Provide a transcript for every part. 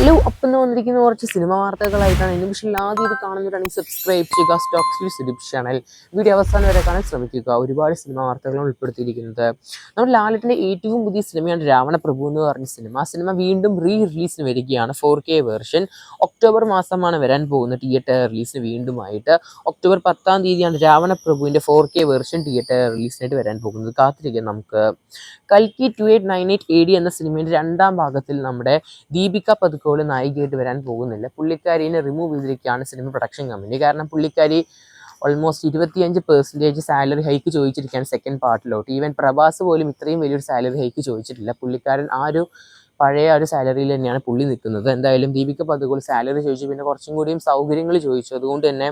Hello, അപ്പം വന്നിരിക്കുന്ന കുറച്ച് സിനിമ വാർത്തകളായിട്ടാണ്. ഇന്ന് പക്ഷേ ആദ്യം ഇത് കാണുന്നവരാണെങ്കിൽ സബ്സ്ക്രൈബ് ചെയ്യുക സ്റ്റോക്സ് സിലിപ് ചാനൽ. വീഡിയോ അവസാനം വരെ കാണാൻ ശ്രമിക്കുക. ഒരുപാട് സിനിമ വാർത്തകളാണ് ഉൾപ്പെടുത്തിയിരിക്കുന്നത്. നമ്മുടെ ലാലേട്ടൻ്റെ ഏറ്റവും പുതിയ സിനിമയാണ് രാവണപ്രഭു എന്ന് പറഞ്ഞ സിനിമ. ആ സിനിമ വീണ്ടും റിലീസിന് വരികയാണ്. 4K വേർഷൻ ഒക്ടോബർ മാസമാണ് വരാൻ പോകുന്നത്. തിയേറ്റർ റിലീസിന് വീണ്ടുമായിട്ട് ഒക്ടോബർ 10-ാം തീയതിയാണ് രാവണപ്രഭുവിൻ്റെ 4K വേർഷൻ തിയേറ്റർ റിലീസിനായിട്ട് വരാൻ പോകുന്നത്. കാത്തിരിക്കാം നമുക്ക്. കൽക്കി 2898 AD എന്ന സിനിമയുടെ രണ്ടാം ഭാഗത്തിൽ നമ്മുടെ ദീപിക പദുക്കോള് നായികയായിട്ട് വരാൻ പോകുന്നില്ല. പുള്ളിക്കാരിനെ റിമൂവ് ചെയ്തിരിക്കുകയാണ് സിനിമ പ്രൊഡക്ഷൻ കമ്പനി. കാരണം പുള്ളിക്കാരി ഓൾമോസ്റ്റ് 25% സാലറി ഹൈക്ക് ചോദിച്ചിരിക്കുകയാണ് സെക്കൻഡ് പാർട്ടിലോട്ട്. ഈവൻ പ്രഭാസ് പോലും ഇത്രയും വലിയൊരു സാലറി ഹൈക്ക് ചോദിച്ചിട്ടില്ല. പുള്ളിക്കാരൻ പഴയ ഒരു സാലറിയിൽ തന്നെയാണ് പുള്ളി നിൽക്കുന്നത്. എന്തായാലും ദീപിക പദുക്കോൾ സാലറി ചോദിച്ചു, പിന്നെ കുറച്ചും കൂടിയും സൗകര്യങ്ങൾ ചോദിച്ചു. അതുകൊണ്ട് തന്നെ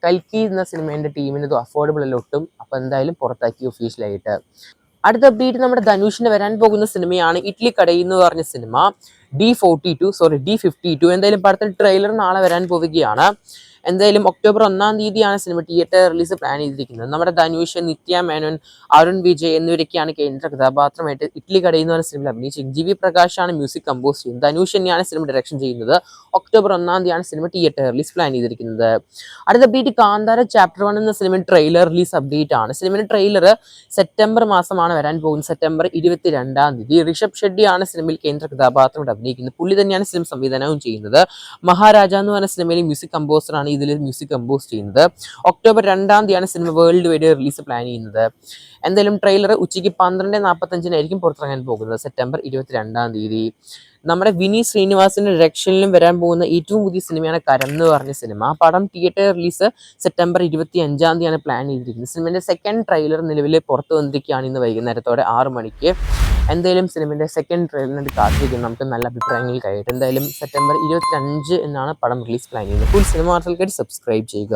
കൽക്കി എന്ന സിനിമേൻ്റെ ടീമിന് ഇത് അഫോർഡബിൾ അല്ല ഒട്ടും. അപ്പോൾ എന്തായാലും പുറത്താക്കി ഒഫീഷ്യലായിട്ട്. അടുത്ത അപ്ഡേറ്റ് നമ്മുടെ ധനുഷിന് വരാൻ പോകുന്ന സിനിമയാണ് ഇഡ്ലി കടയിൽ എന്ന് പറഞ്ഞ സിനിമ. D52. എന്തായാലും പടത്തിന്റെ ട്രെയിലർ നാളെ വരാൻ പോവുകയാണ്. എന്തായാലും ഒക്ടോബർ 1-ാം തീയതിയാണ് സിനിമ തിയേറ്റർ റിലീസ് പ്ലാൻ ചെയ്തിരിക്കുന്നത്. നമ്മുടെ ധനുഷ്, നിത്യ മേനോൻ, അരുൺ വിജയ് എന്നിവരൊക്കെയാണ് കേന്ദ്ര കഥാപാത്രമായിട്ട് ഇഡ്ലി കടയിൽ എന്ന് പറഞ്ഞ സിനിമയിൽ അഭിനയിച്ചത്. GV പ്രകാശാണ് മ്യൂസിക് കമ്പോസ് ചെയ്യുന്നത്. ധനുഷ് തന്നെയാണ് സിനിമ ഡയറക്ഷൻ ചെയ്യുന്നത്. ഒക്ടോബർ 1-ാം തീയതിയാണ് സിനിമ തിയേറ്റർ റിലീസ് പ്ലാൻ ചെയ്തിരിക്കുന്നത്. അടുത്ത അപ്ഡേറ്റ് കാന്താര ചാപ്റ്റർ 1 എന്ന സിനിമ ട്രെയിലർ റിലീസ് അപ്ഡേറ്റ് ആണ്. സിനിമയുടെ ട്രെയിലർ സെപ്റ്റംബർ മാസമാണ് വരാൻ പോകുന്നത്. സെപ്റ്റംബർ 22-ാം തീയതി. ഋഷഭ് ഷെട്ടിയാണ് സിനിമയിൽ കേന്ദ്ര കഥാപാത്രമായിട്ട് അഭിനയിക്കുന്നത്. പുള്ളി തന്നെയാണ് സിനിമ സംവിധാനവും ചെയ്യുന്നത്. മഹാരാജ എന്ന് പറഞ്ഞ സിനിമയിൽ മ്യൂസിക് കമ്പോസറാണ് ഇതിൽ മ്യൂസിക് കമ്പോസ് ചെയ്യുന്നത്. ഒക്ടോബർ 2-ാം തീയതിയാണ് cinema world wide release plan ചെയ്യുന്നത്. എന്തായാലും ട്രെയിലർ ഉച്ചയ്ക്ക് 12:45 പുറത്തിറങ്ങാൻ പോകുന്നത്. സെപ്റ്റംബർ 22-ാം തീയതി. നമ്മുടെ വിനീത് ശ്രീനിവാസന്റെ ഡയറക്ഷനിലും വരാൻ പോകുന്ന ഏറ്റവും പുതിയ സിനിമയാണ് കരം എന്ന് പറഞ്ഞ സിനിമ. പടം തിയേറ്റർ റിലീസ് സെപ്റ്റംബർ 25-ാം തീയതിയാണ് പ്ലാൻ ചെയ്തിരിക്കുന്നത്. സിനിമയുടെ സെക്കൻഡ് ട്രെയിലർ നിലവിൽ പുറത്തു വന്നിരിക്കുകയാണ് ഇന്ന് വൈകുന്നേരത്തോടെ 6 മണിക്ക്. എന്തായാലും സിനിമയുടെ സെക്കൻഡ് ട്രെയിലറിനായിട്ട് കാത്തിരിക്കും. നമുക്ക് നല്ല അഭിപ്രായങ്ങൾ കഴിയട്ടെ. എന്തായാലും സെപ്റ്റംബർ 25 എന്നാണ് പടം റിലീസ് പ്ലാൻ ചെയ്യുന്നത്. ഫുൾ സിനിമ വാർത്തകൾക്കായിട്ട് സബ്സ്ക്രൈബ് ചെയ്യുക.